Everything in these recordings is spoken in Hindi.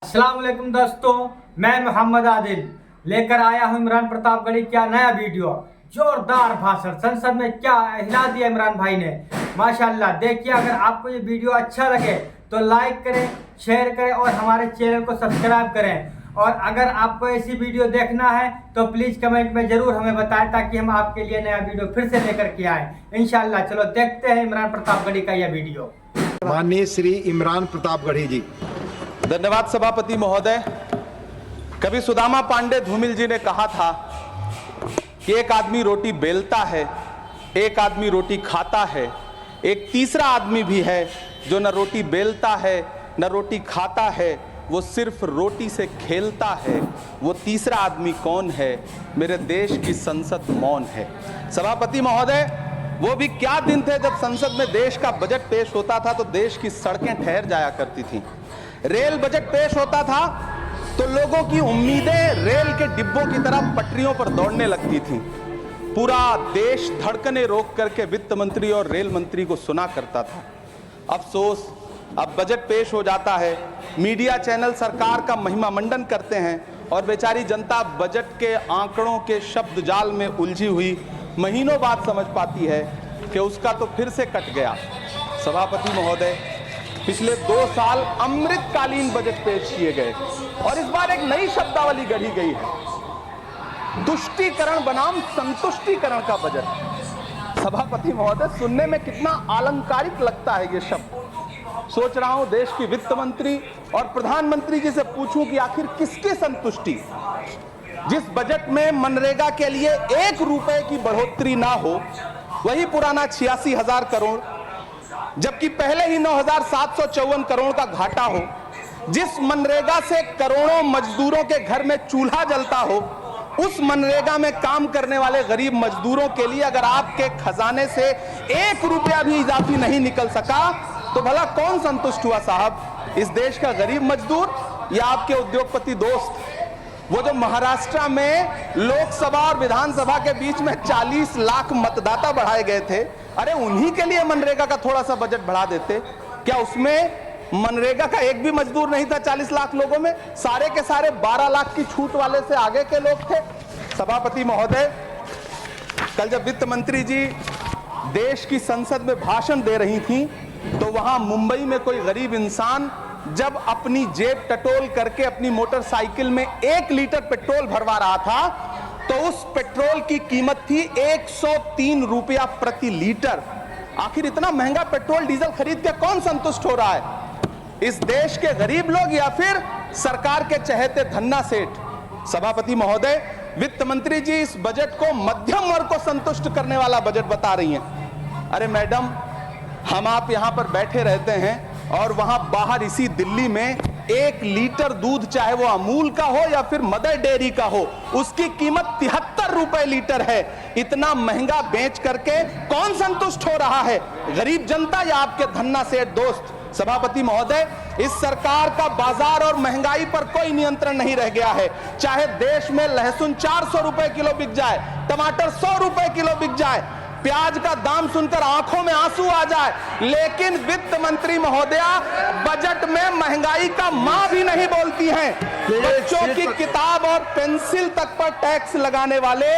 अस्सलाम वालेकुम दोस्तों, मैं मोहम्मद आदिल लेकर आया हूं इमरान प्रतापगढ़ी क्या नया वीडियो। जोरदार भाषण संसद में क्या हिला दिया इमरान भाई ने, माशाल्लाह। देखिए, अगर आपको ये वीडियो अच्छा लगे तो लाइक करें, शेयर करें और हमारे चैनल को सब्सक्राइब करें। और अगर आपको ऐसी वीडियो देखना है तो प्लीज कमेंट में जरूर हमें बताएं ताकि हम आपके लिए नया वीडियो फिर से लेकर के आए इंशाल्लाह। चलो देखते हैं इमरान प्रतापगढ़ी का यह वीडियो। माननीय श्री इमरान प्रतापगढ़ी जी। धन्यवाद सभापति महोदय। कभी सुदामा पांडे धूमिल जी ने कहा था कि एक आदमी रोटी बेलता है, एक आदमी रोटी खाता है, एक तीसरा आदमी भी है जो न रोटी बेलता है न रोटी खाता है, वो सिर्फ रोटी से खेलता है। वो तीसरा आदमी कौन है? मेरे देश की संसद मौन है। सभापति महोदय, वो भी क्या दिन थे जब संसद में देश का बजट पेश होता था तो देश की सड़कें ठहर जाया करती थी। रेल बजट पेश होता था तो लोगों की उम्मीदें रेल के डिब्बों की तरह पटरियों पर दौड़ने लगती थीं। पूरा देश धड़कने रोक करके वित्त मंत्री और रेल मंत्री को सुना करता था। अफसोस, अब बजट पेश हो जाता है, मीडिया चैनल सरकार का महिमा मंडन करते हैं और बेचारी जनता बजट के आंकड़ों के शब्द जाल में उलझी हुई महीनों बाद समझ पाती है कि उसका तो फिर से कट गया। सभापति महोदय, पिछले 2 साल अमृतकालीन बजट पेश किए गए और इस बार एक नई शब्दावली गढ़ी गई है, तुष्टीकरण बनाम संतुष्टीकरण का बजट। सभापति महोदय, सुनने में कितना अलंकारिक लगता है ये शब्द। सोच रहा हूं देश की वित्त मंत्री और प्रधानमंत्री जी से पूछूं कि आखिर किसकी संतुष्टि? जिस बजट में मनरेगा के लिए 1 रुपए की बढ़ोतरी ना हो, वही पुराना 86,000 करोड़, जबकि पहले ही 9,754 करोड़ का घाटा हो, जिस मनरेगा से करोड़ों मजदूरों के घर में चूल्हा जलता हो, उस मनरेगा में काम करने वाले गरीब मजदूरों के लिए अगर आपके खजाने से 1 रुपया भी इजाफी नहीं निकल सका तो भला कौन संतुष्ट हुआ साहब? इस देश का गरीब मजदूर या आपके उद्योगपति दोस्त? वो जो महाराष्ट्र में लोकसभा और विधानसभा के बीच में 40 लाख मतदाता बढ़ाए गए थे, अरे उन्हीं के लिए मनरेगा का थोड़ा सा बजट बढ़ा देते। क्या उसमें मनरेगा का एक भी मजदूर नहीं था 40 लाख लोगों में? सारे के सारे 12 लाख की छूट वाले से आगे के लोग थे। सभापति महोदय, कल जब वित्त मंत्री जी देश की संसद में भाषण दे रही थी तो वहां मुंबई में कोई गरीब इंसान जब अपनी जेब टटोल करके अपनी मोटरसाइकिल में 1 लीटर पेट्रोल भरवा रहा था तो उस पेट्रोल की कीमत थी 103 रुपया प्रति लीटर। आखिर इतना महंगा पेट्रोल डीजल खरीद के कौन संतुष्ट हो रहा है? इस देश के गरीब लोग या फिर सरकार के चहेते धन्ना सेठ? सभापति महोदय, वित्त मंत्री जी इस बजट को मध्यम वर्ग को संतुष्ट करने वाला बजट बता रही हैं। अरे मैडम, हम आप यहां पर बैठे रहते हैं और वहां बाहर इसी दिल्ली में 1 लीटर दूध, चाहे वो अमूल का हो या फिर मदर डेयरी का हो, उसकी कीमत 73 रुपए लीटर है। इतना महंगा बेच करके कौन संतुष्ट हो रहा है? गरीब जनता या आपके धन्ना सेठ दोस्त? सभापति महोदय, इस सरकार का बाजार और महंगाई पर कोई नियंत्रण नहीं रह गया है। चाहे देश में लहसुन 400 रुपए किलो बिक जाए, टमाटर 100 रुपए किलो बिक जाए, प्याज का दाम सुनकर आंखों में आंसू आ जाए, लेकिन वित्त मंत्री महोदया बजट में महंगाई का मां भी नहीं बोलती हैं। बच्चों की किताब और पेंसिल तक पर टैक्स लगाने वाले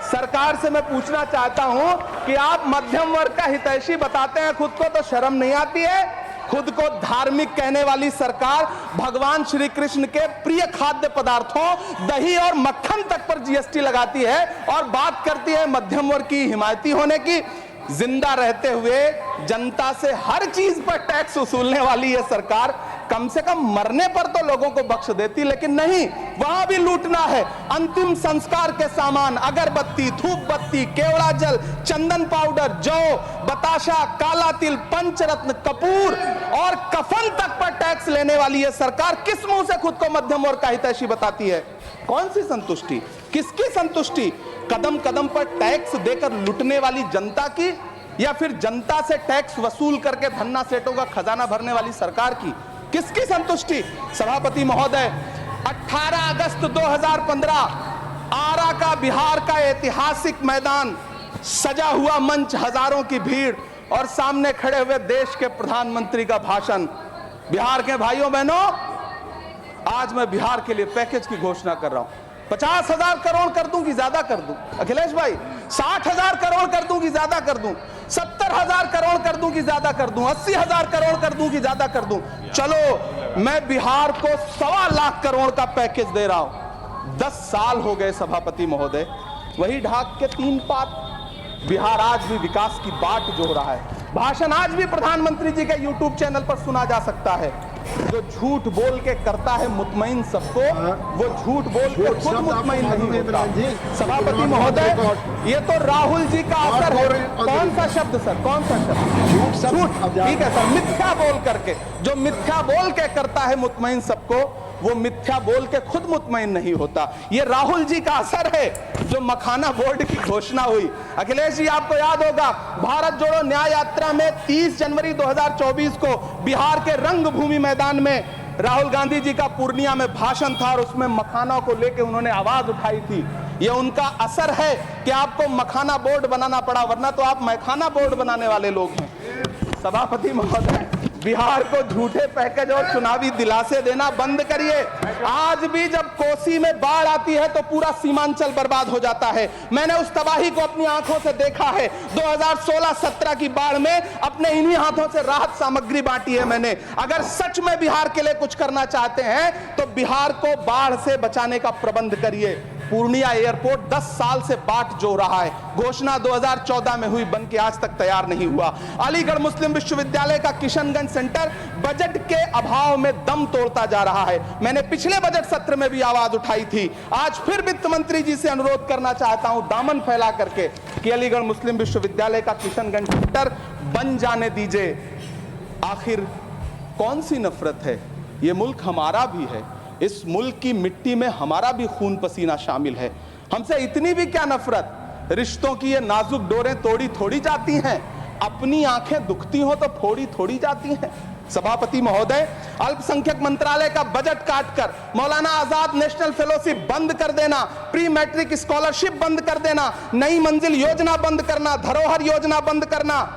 सरकार से मैं पूछना चाहता हूं कि आप मध्यम वर्ग का हितैषी बताते हैं खुद को, तो शर्म नहीं आती है? खुद को धार्मिक कहने वाली सरकार भगवान श्री कृष्ण के प्रिय खाद्य पदार्थों दही और मक्खन तक पर जीएसटी लगाती है और बात करती है मध्यम वर्ग की हिमायती होने की। जिंदा रहते हुए जनता से हर चीज पर टैक्स वसूलने वाली ये सरकार कम से कम मरने पर तो लोगों को बख्श देती, लेकिन नहीं, वहां भी लूटना है। अंतिम संस्कार के सामान, अगरबत्ती, धूप बत्ती, केवड़ा जल, चंदन पाउडर, जौ, बताशा, काला तिल, पंचरत्न, कपूर और कफन तक पर टैक्स लेने वाली ये सरकार किस मुंह से खुद को मध्यम वर्ग का हितैषी बताती है? कौन सी संतुष्टि? किसकी संतुष्टि? कदम कदम पर टैक्स देकर लुटने वाली जनता की या फिर जनता से टैक्स वसूल करके धन्ना सेठों का खजाना भरने वाली सरकार की? किसकी संतुष्टि? सभापति महोदय, 18 अगस्त 2015 आरा का बिहार का ऐतिहासिक मैदान, सजा हुआ मंच, हजारों की भीड़ और सामने खड़े हुए देश के प्रधानमंत्री का भाषण। बिहार के भाइयों बहनों, आज मैं बिहार के लिए पैकेज की घोषणा कर रहा हूं। 50,000 करोड़ कर दूं कि ज्यादा कर दूं अखिलेश भाई? 60,000 करोड़ कर दूं कि ज्यादा कर दूं? 70,000 करोड़ कर दूं कि ज्यादा कर दूं? 80,000 करोड़ कर दूं कि ज्यादा कर दूं? चलो मैं बिहार को 1.25 लाख करोड़ का पैकेज दे रहा हूं। 10 साल हो गए सभापति महोदय, वही ढाक के 3 पात। बिहार आज भी विकास की बाट जो रहा है। भाषण आज भी प्रधानमंत्री जी के यूट्यूब चैनल पर सुना जा सकता है। जो झूठ बोल के करता है मुतमईन सबको, वो झूठ बोल के खुद मुतमईन नहीं होता। सभापति महोदय, ये तो राहुल जी का असर है। कौन सा शब्द सर, कौन सा शब्द? झूठ। ठीक है सर, मिथ्या बोल करके, जो मिथ्या बोल के करता है मुतमईन सबको, वो मिथ्या बोल के खुद मुतमईन नहीं होता। ये राहुल जी का असर है। जो मखाना बोर्ड की घोषणा हुई, अखिलेश जी आपको याद होगा, भारत जोड़ो न्याय यात्रा में 30 जनवरी 2024 को बिहार के रंगभूमि मैदान में राहुल गांधी जी का पूर्णिया में भाषण था और उसमें मखाना को लेकर उन्होंने आवाज उठाई थी। ये उनका असर है कि आपको मखाना बोर्ड बनाना पड़ा, वरना तो आप मैखाना बोर्ड बनाने वाले लोग हैं। सभापति महोदय, बिहार को झूठे पैकेज और चुनावी दिलासे देना बंद करिए। आज भी जब कोसी में बाढ़ आती है तो पूरा सीमांचल बर्बाद हो जाता है। मैंने उस तबाही को अपनी आंखों से देखा है। 2016-17 की बाढ़ में अपने इन्हीं हाथों से राहत सामग्री बांटी है मैंने। अगर सच में बिहार के लिए कुछ करना चाहते हैं तो बिहार को बाढ़ से बचाने का प्रबंध करिए। पूर्णिया एयरपोर्ट 10 साल से बाट जो रहा है, घोषणा 2014 में हुई, बन के आज तक तैयार नहीं हुआ। अलीगढ़ मुस्लिम विश्वविद्यालय का किशनगंज सेंटर बजट के अभाव में दम तोड़ता जा रहा है। मैंने पिछले बजट सत्र में भी आवाज उठाई थी। आज फिर वित्त मंत्री जी से अनुरोध करना चाहता हूं, दामन फैला करके, कि अलीगढ़ मुस्लिम विश्वविद्यालय का किशनगंज सेंटर बन जाने दीजिए। आखिर कौन सी नफरत है? यह मुल्क हमारा भी है। इस मुल्क की मिट्टी में हमारा भी खून पसीना शामिल है। हमसे इतनी भी क्या नफरत? रिश्तों की ये नाजुक डोरें तोड़ी थोड़ी जाती हैं। अपनी आंखें दुखती हो तो फोड़ी थोड़ी जाती हैं। सभापति महोदय, अल्पसंख्यक मंत्रालय का बजट काटकर मौलाना आजाद नेशनल फेलोशिप बंद कर देना, प्री मैट्रिक स्कॉलरशिप बंद कर देना, नई मंजिल योजना बंद करना, धरोहर योजना बंद करना।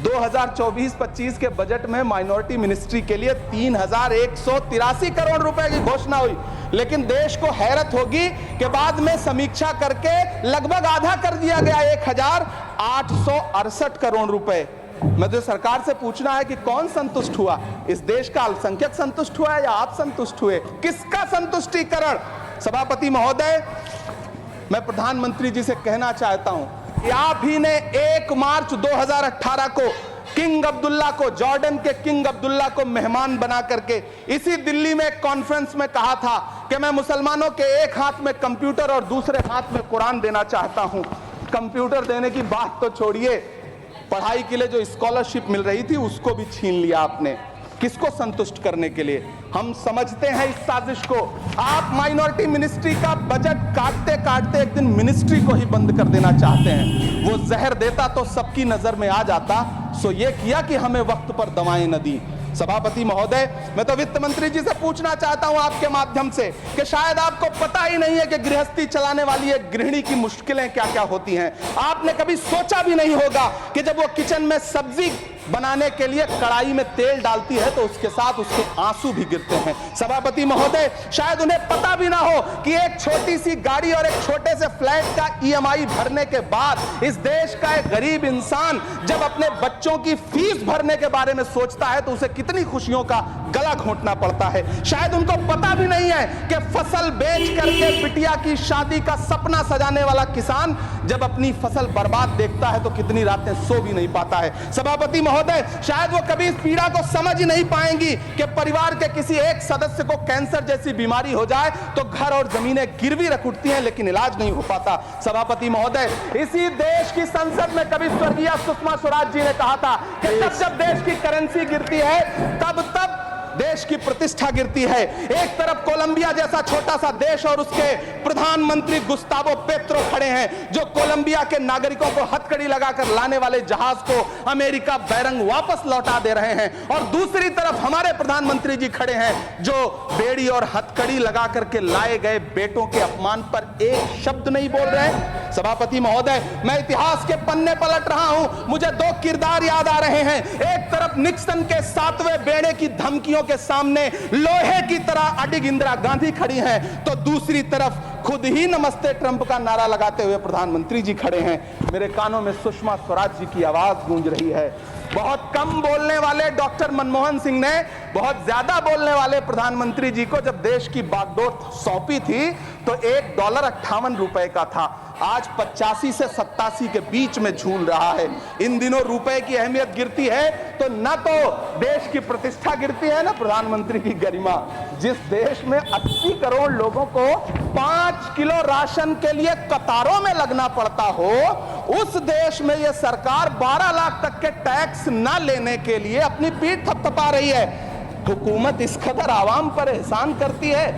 2024-25 के बजट में माइनॉरिटी मिनिस्ट्री के लिए 3,183 करोड़ रुपए की घोषणा हुई, लेकिन देश को हैरत होगी कि बाद में समीक्षा करके लगभग आधा कर दिया गया, 1,868 करोड़ रुपए। मुझे सरकार से पूछना है कि कौन संतुष्ट हुआ? इस देश का अल्पसंख्यक संतुष्ट हुआ है या आप संतुष्ट हुए? किसका संतुष्टिकरण? सभापति महोदय, मैं प्रधानमंत्री जी से कहना चाहता हूं कि आप ही ने 1 मार्च 2018 को किंग अब्दुल्ला को, जॉर्डन के किंग अब्दुल्ला को मेहमान बना करके इसी दिल्ली में एक कॉन्फ्रेंस में कहा था कि मैं मुसलमानों के एक हाथ में कंप्यूटर और दूसरे हाथ में कुरान देना चाहता हूं। कंप्यूटर देने की बात तो छोड़िए, पढ़ाई के लिए जो स्कॉलरशिप मिल रही थी उसको भी छीन लिया आपने। किसको संतुष्ट करने के लिए? हम समझते हैं इस साजिश को। आप माइनॉरिटी मिनिस्ट्री का बजट काटते काटते एक दिन मिनिस्ट्री को ही बंद कर देना चाहते हैं। वो जहर देता तो सबकी नजर में आ जाता, सो ये किया कि हमें वक्त पर दवाएं न दी। सभापति महोदय, मैं तो वित्त मंत्री जी से पूछना चाहता हूं आपके माध्यम से कि शायद आपको पता ही नहीं है कि गृहस्थी चलाने वाली एक गृहिणी की मुश्किलें क्या क्या होती हैं। आपने कभी सोचा भी नहीं होगा कि जब वो किचन में सब्जी बनाने के लिए कढ़ाई में तेल डालती है तो उसके साथ उसके आंसू भी गिरते हैं। सभापति महोदय, शायद उन्हें पता भी ना हो कि एक छोटी सी गाड़ी और एक छोटे से फ्लैट का EMI भरने के बाद इस देश का एक गरीब इंसान जब अपने बच्चों की फीस भरने के बारे में सोचता है तो उसे कितनी खुशियों का गला घोंटना पड़ता है। शायद उनको पता भी नहीं है कि फसल बेच करके बिटिया की शादी का सपना सजाने वाला किसान जब अपनी फसल बर्बाद देखता है तो कितनी रातें सो भी नहीं पाता है। सभापति महोदय, शायद वो कभी इस पीड़ा को समझ ही नहीं पाएंगी कि परिवार के किसी एक सदस्य को कैंसर जैसी बीमारी हो जाए तो घर और जमीनें गिरवी रख उठती हैं लेकिन इलाज नहीं हो पाता। सभापति महोदय, इसी देश की संसद में कभी स्वर्गीय सुषमा स्वराज जी ने कहा था कि जब देश की करेंसी गिरती है तब देश की प्रतिष्ठा गिरती है। एक तरफ कोलंबिया जैसा छोटा सा देश और उसके प्रधानमंत्री गुस्तावो पेत्रो खड़े हैं जो कोलंबिया के नागरिकों को हथकड़ी लगाकर लाने वाले जहाज को अमेरिका बैरंग वापस लौटा दे रहे हैं, और दूसरी तरफ हमारे प्रधानमंत्री जी खड़े हैं जो बेड़ी और हथकड़ी लगा करके लाए गए बेटों के अपमान पर एक शब्द नहीं बोल रहे हैं। सभापति महोदय, मैं इतिहास के पन्ने पलट रहा हूं, मुझे दो किरदार याद आ रहे हैं। एक तरफ निक्सन के 7वें बेड़े की धमकियों के सामने लोहे की तरह अडिग इंदिरा गांधी खड़ी हैं, तो दूसरी तरफ खुद ही नमस्ते ट्रंप का नारा लगाते हुए प्रधानमंत्री जी खड़े हैं। मेरे कानों में सुषमा स्वराज जी की आवाज गूंज रही है। बहुत कम बोलने वाले डॉक्टर मनमोहन सिंह ने बहुत ज्यादा बोलने वाले प्रधानमंत्री जी को जब देश की बागडोर सौंपी थी तो $1.58 का था, आज 85 से 87 के बीच में झूल रहा है। इन दिनों रुपए की अहमियत गिरती है तो न तो देश की प्रतिष्ठा गिरती है न प्रधानमंत्री की गरिमा। जिस देश में 80 करोड़ लोगों को 5 किलो राशन के लिए कतारों में लगना पड़ता हो, उस देश में यह सरकार 12 लाख तक के टैक्स न लेने के लिए अपनी पीठ थपथपा रही है। हुकूमत इस कदर आवाम पर एहसान करती है,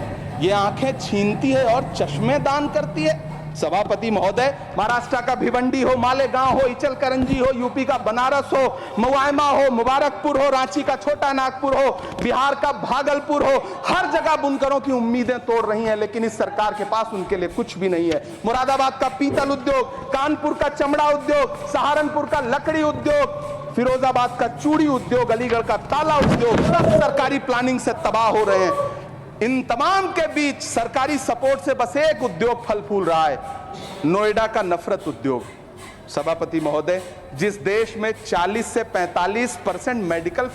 ये आंखें छीनती है और चश्मे दान करती है। सभापति महोदय, महाराष्ट्र का भिवंडी हो, मालेगांव हो, इचलकरंजी हो, यूपी का बनारस हो, मुआयमा हो, मुबारकपुर हो, रांची का छोटा नागपुर हो, बिहार का भागलपुर हो, हर जगह बुनकरों की उम्मीदें तोड़ रही हैं, लेकिन इस सरकार के पास उनके लिए कुछ भी नहीं है। मुरादाबाद का पीतल उद्योग, कानपुर का चमड़ा उद्योग, सहारनपुर का लकड़ी उद्योग, फिरोजाबाद का चूड़ी उद्योग, अलीगढ़ का ताला उद्योग, सब सरकारी प्लानिंग से तबाह हो रहे हैं। इन तमाम के बीच सरकारी सपोर्ट से बस एक उद्योग फल फूल रहा है, नोएडा का नफरत उद्योग। सभापति महोदय, जिस देश में 40 से 45% मेडिकल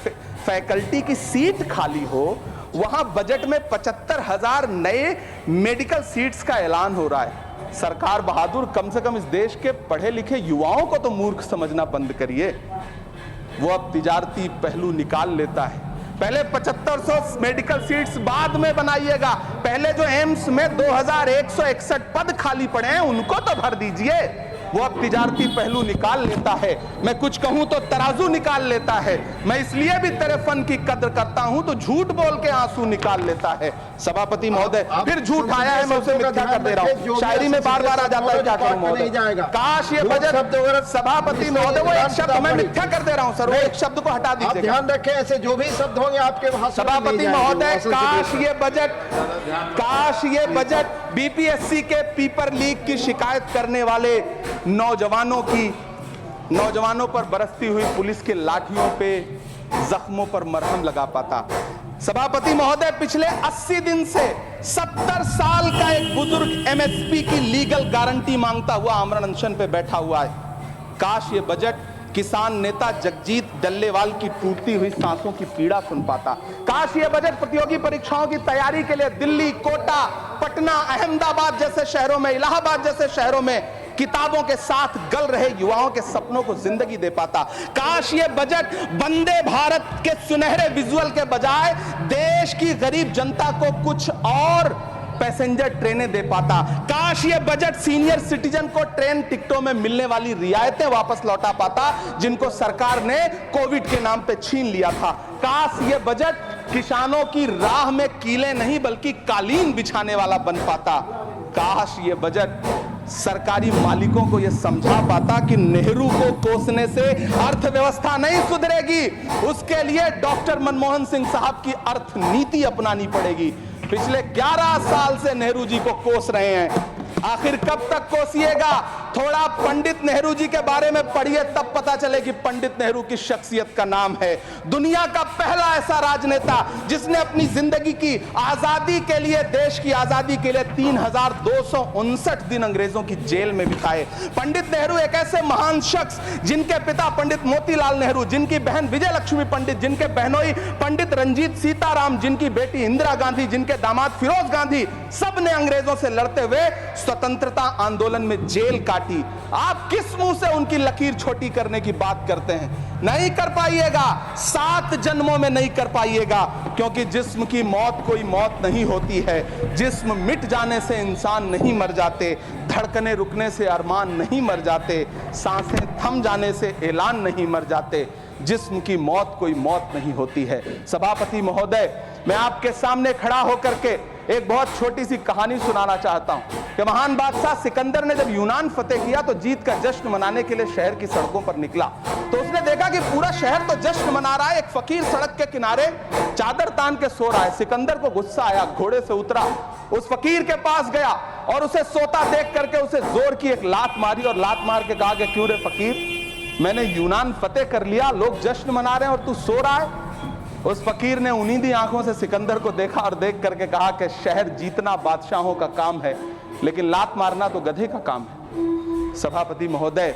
फैकल्टी की सीट खाली हो, वहां बजट में 75,000 नए मेडिकल सीट्स का ऐलान हो रहा है। सरकार बहादुर, कम से कम इस देश के पढ़े लिखे युवाओं को तो मूर्ख समझना बंद करिए। वो अब तिजारती पहलू निकाल लेता है। पहले 7500 मेडिकल सीट्स बाद में बनाइएगा, पहले जो एम्स में 2161 पद खाली पड़े हैं उनको तो भर दीजिए। वो अब तिजारती पहलू निकाल लेता है, मैं कुछ कहूं तो तराजू निकाल लेता है। मैं इसलिए भी तेरे फन की कद्र करता हूं तो झूठ बोल के आंसू निकाल लेता है। सभापति महोदय, फिर झूठ आया है, मैं उसे मिथ्या कर दे रहा हूं। शायरी में बार बार आ जाता है, क्या करूं महोदय। काश ये बजट, सभापति महोदय, वो एक शब्द मैं मिथ्या कर दे रहा हूं सर, वो एक शब्द को हटा दीजिए। ध्यान रखें, ऐसे जो भी शब्द होंगे आपके वहां। सभापति महोदय, काश ये बजट बीपीएससी के पेपर लीक की शिकायत करने वाले नौजवानों पर बरसती हुई पुलिस के लाठियों पे जख्मों पर मरहम लगा पाता। सभापति महोदय, पिछले 80 दिन से 70 साल का एक बुजुर्ग एमएसपी की लीगल गारंटी मांगता हुआ आमरण अनशन पे बैठा हुआ है। काश ये बजट किसान नेता जगजीत डल्लेवाल की टूटती हुई सांसों की पीड़ा सुन पाता। काश ये बजट प्रतियोगी परीक्षाओं की तैयारी के लिए दिल्ली, कोटा, पटना, अहमदाबाद जैसे शहरों में, इलाहाबाद जैसे शहरों में किताबों के साथ गल रहे युवाओं के सपनों को जिंदगी दे पाता। काश ये बजट वंदे भारत के सुनहरे विजुअल के बजाय देश की गरीब जनता को कुछ और पैसेंजर ट्रेनें दे पाता। काश ये बजट सीनियर सिटीजन को ट्रेन टिकटों में मिलने वाली रियायतें वापस लौटा पाता, जिनको सरकार ने कोविड के नाम पे छीन लिया था। काश ये बजट किसानों की राह में कीले नहीं बल्कि कालीन बिछाने वाला बन पाता। काश ये बजट सरकारी मालिकों को यह समझा पाता कि नेहरू को कोसने से अर्थव्यवस्था नहीं सुधरेगी, उसके लिए डॉक्टर मनमोहन सिंह साहब की अर्थ नीति अपनानी पड़ेगी। पिछले 11 साल से नेहरू जी को कोस रहे हैं, आखिर कब तक कोसिएगा? थोड़ा पंडित नेहरू जी के बारे में पढ़िए, तब पता चले कि पंडित नेहरू की शख्सियत का नाम है। दुनिया का पहला ऐसा राजनेता जिसने अपनी जिंदगी की आजादी के लिए, देश की आजादी के लिए 3259 दिन अंग्रेजों की जेल में बिताए। पंडित नेहरू एक ऐसे महान शख्स जिनके पिता पंडित मोतीलाल नेहरू, जिनकी बहन विजय लक्ष्मी पंडित, जिनके बहनोई पंडित रंजीत सीताराम, जिनकी बेटी इंदिरा गांधी, जिनके दामाद फिरोज गांधी, सब ने अंग्रेजों से लड़ते हुए स्वतंत्रता आंदोलन में जेल काटी। आप किस मुंह से उनकी लकीर छोटी करने की बात करते हैं? नहीं कर पाइएगा, 7 जन्मों में नहीं कर पाइएगा, क्योंकि जिस्म की मौत कोई मौत नहीं होती है। जिस्म मिट जाने से इंसान नहीं मर जाते, धड़कने रुकने से अरमान नहीं मर जाते, सांसें थम जाने से ऐलान नहीं मर जाते। जिस्म की मौत कोई मौत नहीं होती है। सभापति महोदय, मैं आपके सामने खड़ा होकर के एक बहुत छोटी सी कहानी सुनाना चाहता हूं कि महान बादशाह सिकंदर ने जब यूनान फतेह किया तो जीत का जश्न मनाने के लिए शहर की सड़कों पर निकला। तो उसने देखा कि पूरा शहर तो जश्न मना रहा है, एक फकीर सड़क के किनारे चादर तान के सो रहा है। सिकंदर को गुस्सा आया, घोड़े से उतरा, उस फकीर के पास गया और उसे सोता देख करके उसे जोर की एक लात मारी और लात मार के कहा कि क्यों रे फकीर, मैंने यूनान फतेह कर लिया, लोग जश्न मना रहे हैं और तू सो रहा है। उस फकीर ने उन्नीदी आंखों से सिकंदर को देखा और देख करके कहा कि शहर जीतना बादशाहों का काम है, लेकिन लात मारना तो गधे का काम है। सभापति महोदय,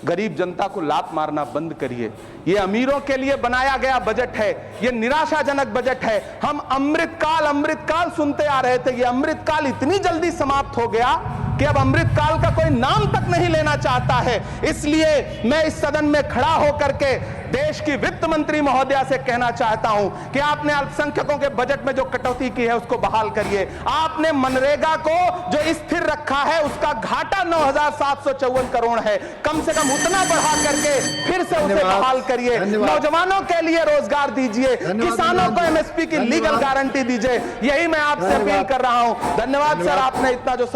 गरीब जनता को लात मारना बंद करिए। ये अमीरों के लिए बनाया गया बजट है, ये निराशाजनक बजट है। हम अमृतकाल सुनते आ रहे थे, ये अमृतकाल इतनी जल्दी समाप्त हो गया कि अब अमृतकाल का कोई नाम तक नहीं लेना चाहता है। इसलिए मैं इस सदन में खड़ा होकर के देश की वित्त मंत्री महोदया से कहना चाहता हूं कि आपने अल्पसंख्यकों के बजट में जो कटौती की है उसको बहाल करिए। आपने मनरेगा को जो स्थिर रखा है उसका घाटा 9,754 करोड़ है, कम से कम उतना बढ़ा करके फिर से उसे बहाल करिए। नौजवानों के लिए रोजगार दीजिए, किसानों को एमएसपी की लीगल गारंटी दीजिए। यही मैं आपसे अपील कर रहा हूं। धन्यवाद सर, आपने इतना जो